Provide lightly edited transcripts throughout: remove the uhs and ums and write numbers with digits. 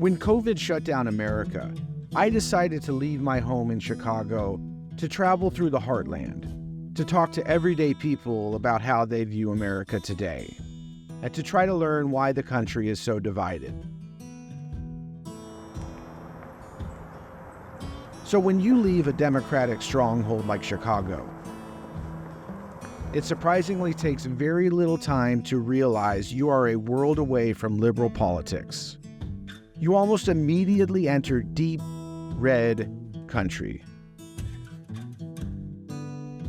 When COVID shut down America, I decided to leave my home in Chicago to travel through the heartland, to talk to everyday people about how they view America today, and to try to learn why the country is so divided. So when you leave a Democratic stronghold like Chicago, it surprisingly takes very little time to realize you are a world away from liberal politics. You almost immediately enter deep, red country.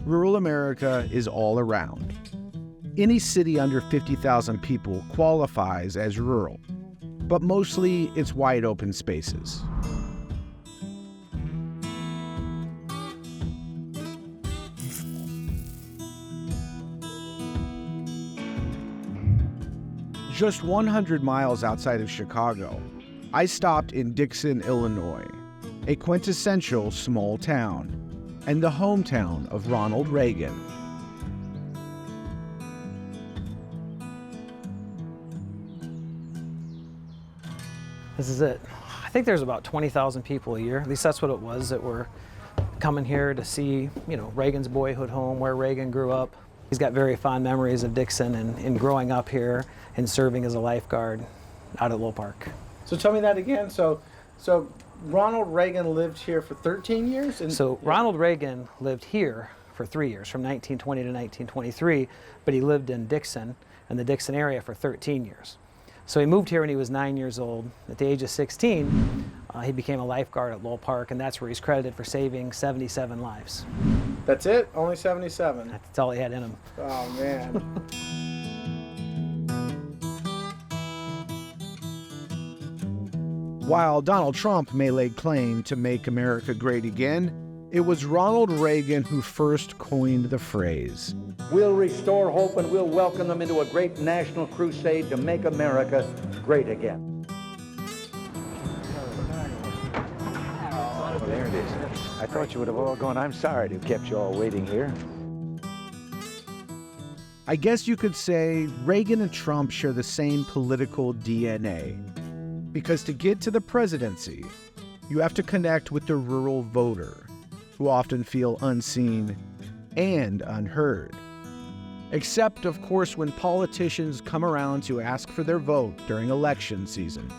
Rural America is all around. Any city under 50,000 people qualifies as rural, but mostly it's wide open spaces. Just 100 miles outside of Chicago, I stopped in Dixon, Illinois, a quintessential small town, and the hometown of Ronald Reagan. This is it. I think there's about 20,000 people a year, at least that's what it was, that were coming here to see, Reagan's boyhood home, where Reagan grew up. He's got very fond memories of Dixon and growing up here and serving as a lifeguard out at Lowell Park. So tell me that again. So Ronald Reagan lived here for 13 years? So Ronald Reagan lived here for 3 years, from 1920 to 1923, but he lived in Dixon and the Dixon area for 13 years. So he moved here when he was 9 years old. At the age of 16, he became a lifeguard at Lowell Park, and that's where he's credited for saving 77 lives. That's it? Only 77? That's all he had in him. Oh, man. While Donald Trump may lay claim to make America great again, it was Ronald Reagan who first coined the phrase. We'll restore hope and we'll welcome them into a great national crusade to make America great again. Oh, there it is. I thought you would have all gone. I'm sorry to have kept you all waiting here. I guess you could say Reagan and Trump share the same political DNA. Because to get to the presidency, you have to connect with the rural voter, who often feel unseen and unheard. Except, of course, when politicians come around to ask for their vote during election season.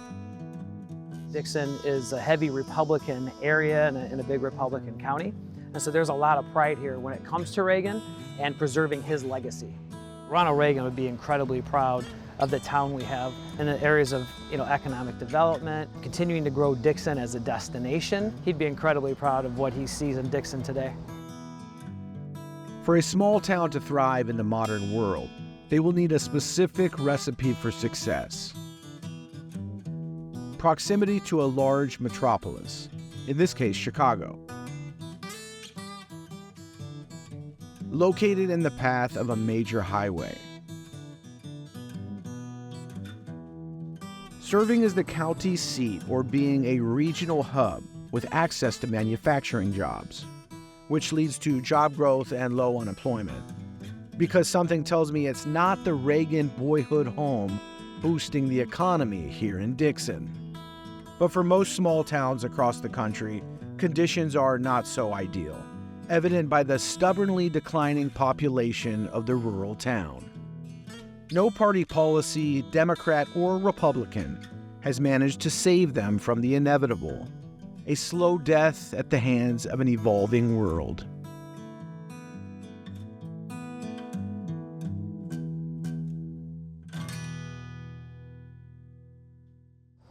Dixon is a heavy Republican area in a big Republican county, and so there's a lot of pride here when it comes to Reagan and preserving his legacy. Ronald Reagan would be incredibly proud of the town we have in the areas of economic development, continuing to grow Dixon as a destination. He'd be incredibly proud of what he sees in Dixon today. For a small town to thrive in the modern world, they will need a specific recipe for success. Proximity to a large metropolis, in this case Chicago. Located in the path of a major highway. Serving as the county seat or being a regional hub with access to manufacturing jobs, which leads to job growth and low unemployment. Because something tells me it's not the Reagan boyhood home boosting the economy here in Dixon. But for most small towns across the country, conditions are not so ideal, evident by the stubbornly declining population of the rural town. No party policy, Democrat or Republican, has managed to save them from the inevitable, a slow death at the hands of an evolving world.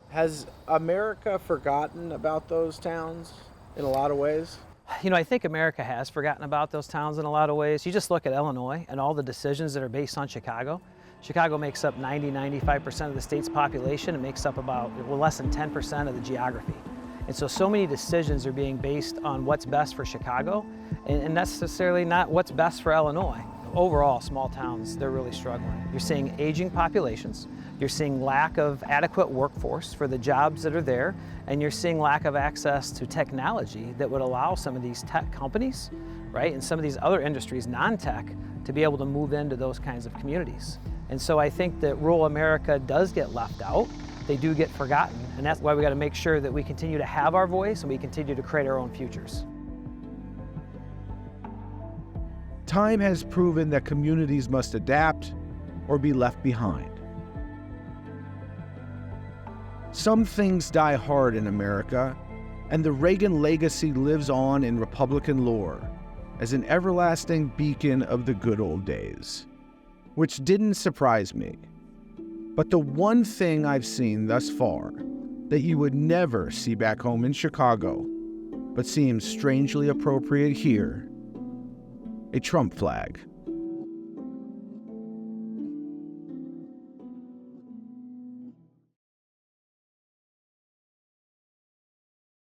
Has America forgotten about those towns in a lot of ways? I think America has forgotten about those towns in a lot of ways. You just look at Illinois and all the decisions that are based on Chicago. Chicago makes up 90–95% of the state's population. It makes up about less than 10% of the geography. And so many decisions are being based on what's best for Chicago and necessarily not what's best for Illinois. Overall, small towns, they're really struggling. You're seeing aging populations. You're seeing lack of adequate workforce for the jobs that are there, and you're seeing lack of access to technology that would allow some of these tech companies, right, and some of these other industries, non-tech, to be able to move into those kinds of communities. And so I think that rural America does get left out, they do get forgotten. And that's why we got to make sure that we continue to have our voice and we continue to create our own futures. Time has proven that communities must adapt or be left behind. Some things die hard in America, and the Reagan legacy lives on in Republican lore as an everlasting beacon of the good old days, which didn't surprise me. But the one thing I've seen thus far that you would never see back home in Chicago, but seems strangely appropriate here, a Trump flag.